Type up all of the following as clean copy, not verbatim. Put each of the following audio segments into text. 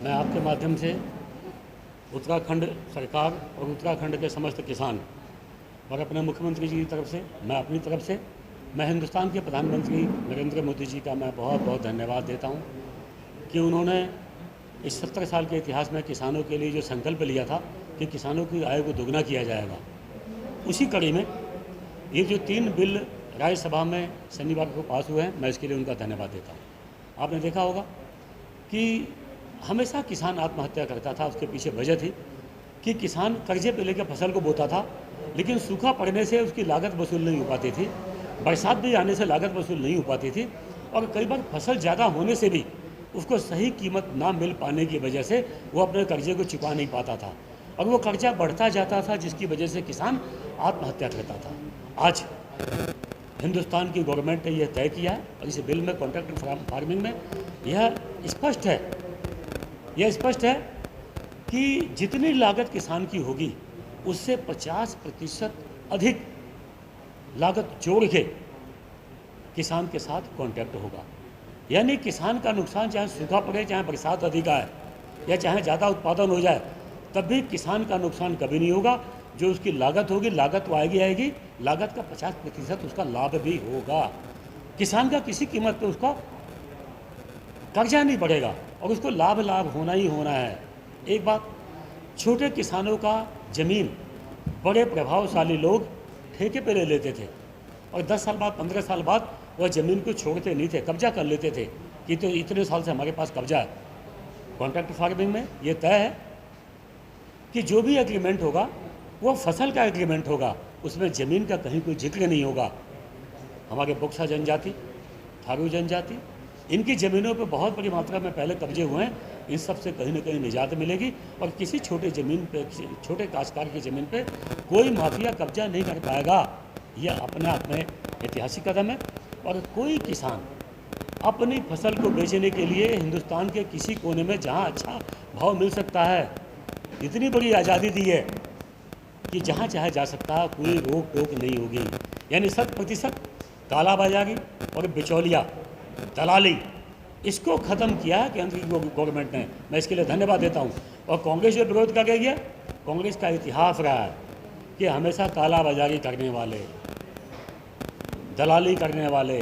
मैं आपके माध्यम से उत्तराखंड सरकार और उत्तराखंड के समस्त किसान और अपने मुख्यमंत्री जी की तरफ से, मैं अपनी तरफ से, मैं हिंदुस्तान के प्रधानमंत्री नरेंद्र मोदी जी का मैं बहुत बहुत धन्यवाद देता हूं कि उन्होंने इस 70 साल के इतिहास में किसानों के लिए जो संकल्प लिया था कि किसानों की आय को दोगुना किया जाएगा, उसी कड़ी में ये जो 3 बिल राज्यसभा में शनिवार को पास हुए हैं, मैं इसके लिए उनका धन्यवाद देता हूँ। आपने देखा होगा कि हमेशा किसान आत्महत्या करता था, उसके पीछे वजह थी कि किसान कर्जे पे लेकर फसल को बोता था, लेकिन सूखा पड़ने से उसकी लागत वसूल नहीं हो पाती थी, बरसात भी आने से लागत वसूल नहीं हो पाती थी, और कई बार फसल ज़्यादा होने से भी उसको सही कीमत ना मिल पाने की वजह से वो अपने कर्जे को चुका नहीं पाता था और वो कर्जा बढ़ता जाता था, जिसकी वजह से किसान आत्महत्या करता था। आज हिंदुस्तान की गवर्नमेंट ने यह तय किया है और इस बिल में कॉन्ट्रैक्ट फार्मिंग में यह स्पष्ट है कि जितनी लागत किसान की होगी उससे 50% अधिक लागत जोड़ के किसान के साथ कॉन्ट्रैक्ट होगा। यानी किसान का नुकसान चाहे सूखा पड़े, चाहे बरसात अधिक आए या चाहे ज़्यादा उत्पादन हो जाए, तब भी किसान का नुकसान कभी नहीं होगा। जो उसकी लागत होगी, लागत तो आएगी, लागत का 50% उसका लाभ भी होगा। किसान का किसी कीमत पे उसका कर्जा नहीं बढ़ेगा और उसको लाभ होना ही होना है। एक बात, छोटे किसानों का ज़मीन बड़े प्रभावशाली लोग ठेके पे ले लेते थे और 10 साल बाद, 15 साल बाद वह ज़मीन को छोड़ते नहीं थे, कब्जा कर लेते थे कि तो इतने साल से हमारे पास कब्जा है। कॉन्ट्रैक्ट फार्मिंग में ये तय है कि जो भी एग्रीमेंट होगा वो फसल का एग्रीमेंट होगा, उसमें ज़मीन का कहीं कोई जिक्र नहीं होगा। हमारे बोक्सा जनजाति, थारू जनजाति, इनकी ज़मीनों पर बहुत बड़ी मात्रा में पहले कब्जे हुए हैं। इन सब से कहीं ना कहीं निजात मिलेगी और किसी छोटे ज़मीन पे, छोटे काश्तकार की ज़मीन पे कोई माफिया कब्जा नहीं कर पाएगा। यह अपने आप में ऐतिहासिक कदम है और कोई किसान अपनी फसल को बेचने के लिए हिंदुस्तान के किसी कोने में जहां अच्छा भाव मिल सकता है, इतनी बड़ी आज़ादी दी है कि जहां चाहे जा सकता है, कोई रोक टोक नहीं होगी। यानी 100% कालाबाजारी और बिचौलिया दलाली, इसको ख़त्म किया है केंद्र की गवर्नमेंट ने। मैं इसके लिए धन्यवाद देता हूं। और कांग्रेस जो विरोध कर रही है, कांग्रेस का इतिहास रहा है कि हमेशा कालाबाजारी करने वाले, दलाली करने वाले,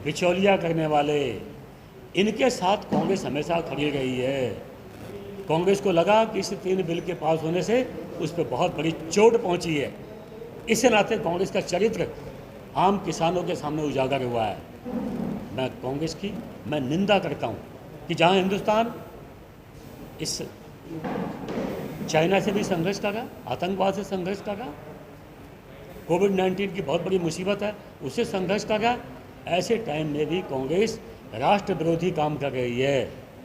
बिचौलिया करने वाले, इनके साथ कांग्रेस हमेशा खड़ी रही है। कांग्रेस को लगा कि इस 3 बिल के पास होने से उस पर बहुत बड़ी चोट पहुंची है। इस नाते कांग्रेस का चरित्र आम किसानों के सामने उजागर हुआ है। मैं कांग्रेस की निंदा करता हूं कि जहां हिंदुस्तान इस चाइना से भी संघर्ष कर रहा, आतंकवाद से संघर्ष कर रहा, कोविड-19 की बहुत बड़ी मुसीबत है, उससे संघर्ष कर रहा, ऐसे टाइम में भी कांग्रेस राष्ट्र विरोधी काम कर रही है।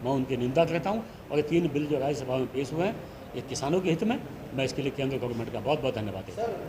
मैं उनकी निंदा करता हूं और ये 3 बिल जो राज्यसभा में पेश हुए हैं, ये किसानों के हित में, मैं इसके लिए केंद्र गवर्नमेंट का बहुत बहुत धन्यवाद देता हूँ।